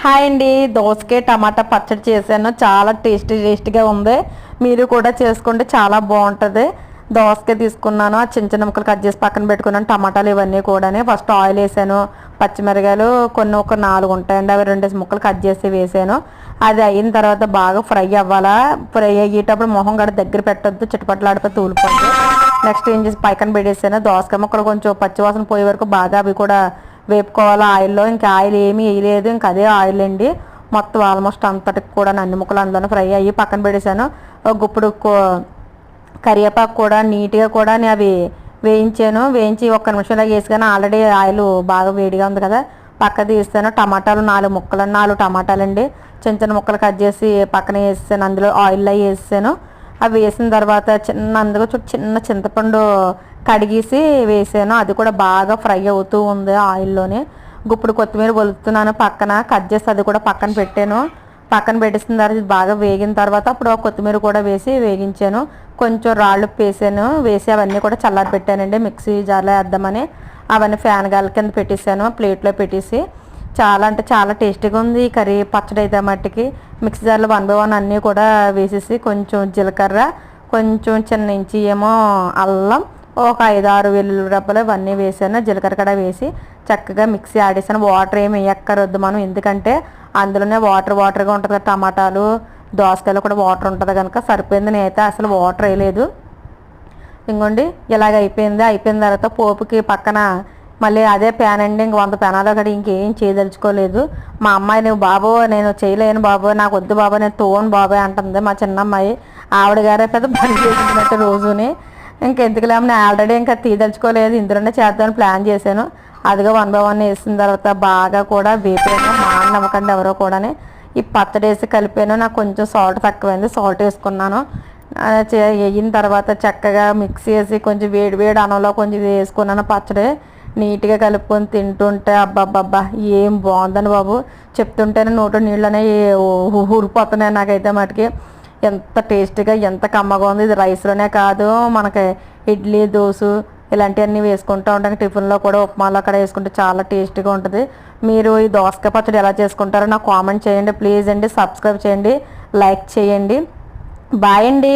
Hi అండి, దోసకాయ టమాటా పచ్చడి చేశాను. చాలా టేస్టీగా ఉంది. మీరు కూడా చేసుకుంటే చాలా బాగుంటుంది. దోసకాయ తీసుకున్నాను, ఆ చిన్న చిన్న ముక్కలు కట్ చేసి పక్కన పెట్టుకున్నాను. టమాటాలు ఇవన్నీ కూడా ఫస్ట్ ఆయిల్ వేసాను. పచ్చిమిరకాయలు ఒక 4 ఉంటాయండి, అవి 2 ముక్కలు కట్ చేసి వేసాను. అది అయిన తర్వాత బాగా ఫ్రై అవ్వాలా. ఫ్రై అయ్యేటప్పుడు మొహం కూడా దగ్గర పెట్టొద్దు, చిటపట్లాడిపోయి తూలిపోద్ది. నెక్స్ట్ ఏం చేసి పక్కన పెట్టేసాను. దోసకాయ ముక్కలు కొంచెం పచ్చివాసన పోయే వరకు బాగా అవి కూడా వేపుకోవాలి ఆయిల్లో. ఇంకా ఆయిల్ ఏమీ వేయలేదు, ఇంకా అదే ఆయిల్ అండి. మొత్తం ఆల్మోస్ట్ అంతటికి కూడా అన్ని ముక్కలు అందులో ఫ్రై అయ్యి పక్కన పెట్టేశాను. ఒక గుప్పుడు కరివేపాకు కూడా నీట్గా కూడా అవి వేయించాను. వేయించి 1 నిమిషంలో వేసుకొని ఆల్రెడీ ఆయిల్ బాగా వేడిగా ఉంది కదా, పక్క తీస్తాను. టమాటాలు 4 టమాటాలు అండి, చిన్న చిన్న ముక్కలు కట్ చేసి పక్కన వేసాను. అందులో ఆయిల్లో వేసాను. అవి వేసిన తర్వాత చిన్న చింతపండు కడిగేసి వేసాను. అది కూడా బాగా ఫ్రై అవుతూ ఉంది ఆయిల్లోనే. గుప్పుడు కొత్తిమీర వలుతున్నాను పక్కన కట్ చేసి, అది కూడా పక్కన పెట్టాను. పక్కన పెట్టేసిన తర్వాత ఇది బాగా వేగిన తర్వాత అప్పుడు కొత్తిమీర కూడా వేసి వేగించాను. కొంచెం రాళ్ళు వేసాను. వేసి అవన్నీ కూడా చల్లారి పెట్టానండి, మిక్సీ జార్లో వేద్దామని. అవన్నీ ఫ్యాన్ గాలి కింద పెట్టేశాను, ప్లేట్లో పెట్టేసి. చాలా అంటే చాలా టేస్టీగా ఉంది ఈ కర్రీ. పచ్చడి అయితే మట్టికి మిక్సీ జార్లో 1 by 1 అన్నీ కూడా వేసేసి, కొంచెం జీలకర్ర, కొంచెం చిన్న ఇంచి ఏమో అల్లం, ఒక 5-6 వెల్లుల్లి రెబ్బలు ఇవన్నీ వేసాను. జీలకర్ర కూడా వేసి చక్కగా మిక్సీ ఆడేసాను. వాటర్ ఏమి వేయక్కరొద్దు మనం, ఎందుకంటే అందులోనే వాటర్గా ఉంటుంది కదా. టమాటాలు దోసకాయలు కూడా వాటర్ ఉంటుంది కనుక సరిపోయింది. నేనైతే అసలు వాటర్ వేయలేదు. ఇంకోండి ఇలాగ అయిపోయింది. అయిపోయిన తర్వాత పోపుకి పక్కన మళ్ళీ అదే ప్యాన్ అండి. ఇంక 100 పెనాలు కూడా ఇంకేం చేయదలుచుకోలేదు. మా అమ్మాయి నువ్వు బాబు నేను చేయలేను బాబు, నాకు వద్దు బాబు, నేను తోను బాబాయ్ అంటుంది మా చిన్నమ్మాయి. ఆవిడ గారే పెద్ద పని చేసినట్టు రోజుని. ఇంకెందుకులే నేను ఆల్రెడీ ఇంకా తీదలుచుకోలేదు, ఇందులోనే చేద్దామని ప్లాన్ చేశాను. అదిగా 1 by 1 వేసిన తర్వాత బాగా కూడా వేపాను. నమ్మకండి ఎవరో కూడా ఈ పచ్చడి వేసి కలిపాను. నాకు కొంచెం సాల్ట్ తక్కువైంది, సాల్ట్ వేసుకున్నాను. వేయిన తర్వాత చక్కగా మిక్సీ వేసి కొంచెం వేడి అన్నంలో కొంచెం వేసుకున్నాను. పచ్చడి నీట్గా కలుపుకొని తింటుంటే అబ్బాబ్బా ఏం బాగుందని బాబు, చెప్తుంటేనే నోటు నీళ్ళనే ఊరిపోతున్నాయి నాకైతే మటుకి. ఎంత టేస్టీగా ఎంత కమ్మగా ఉంది. ఇది రైస్లోనే కాదు, మనకి ఇడ్లీ దోశ ఇలాంటివన్నీ వేసుకుంటూ ఉంటాం. టిఫిన్లో కూడా ఉప్మాలో కూడా వేసుకుంటే చాలా టేస్టీగా ఉంటుంది. మీరు ఈ దోసకాయ పచ్చడి ఎలా చేసుకుంటారో నాకు కామెంట్ చేయండి ప్లీజ్ అండి. సబ్స్క్రైబ్ చేయండి, లైక్ చేయండి. బాయ్ అండి.